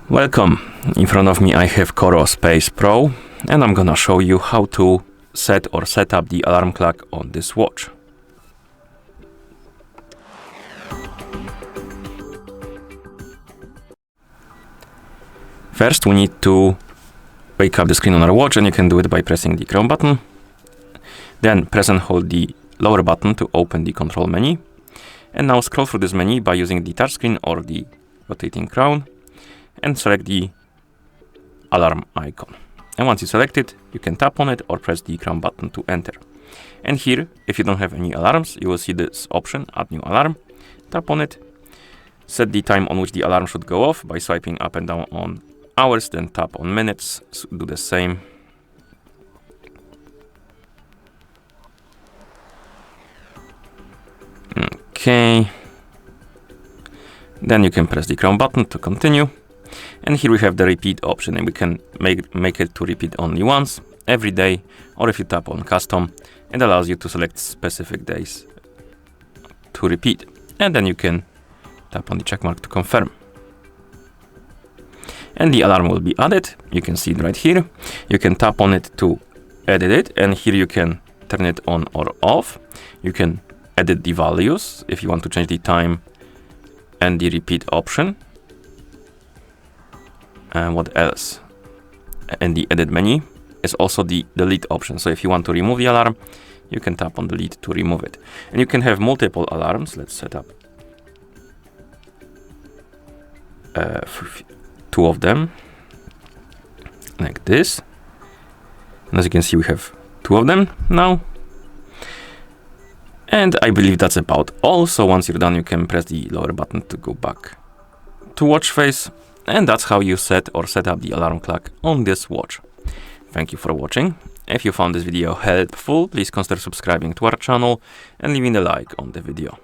Welcome. In front of me I have COROS Pace Pro, and I'm gonna show you how to set up the alarm clock on this watch. First we need to wake up the screen on our watch, and you can do it by pressing the crown button. Then press and hold the lower button to open the control menu. And now scroll through this menu by using the touchscreen or the rotating crown and select the alarm icon. And once you select it, you can tap on it or press the crown button to enter. And here, if you don't have any alarms, you will see this option, Add New Alarm. Tap on it, set the time on which the alarm should go off by swiping up and down on hours, then tap on minutes, so do the same. Okay. Then you can press the crown button to continue. And here we have the repeat option, and we can make it to repeat only once, every day, or if you tap on custom, it allows you to select specific days to repeat. And then you can tap on the check mark to confirm. And the alarm will be added. You can see it right here. You can tap on it to edit it, and here you can turn it on or off. You can edit the values if you want to change the time and the repeat option. And what else? And the edit menu is also the delete option. So if you want to remove the alarm, you can tap on delete to remove it. And you can have multiple alarms. Let's set up 2 of them like this. And as you can see, we have 2 of them now. And I believe that's about all. So once you're done, you can press the lower button to go back to watch face. And that's how you set up the alarm clock on this watch. Thank you for watching. If you found this video helpful, please consider subscribing to our channel and leaving a like on the video.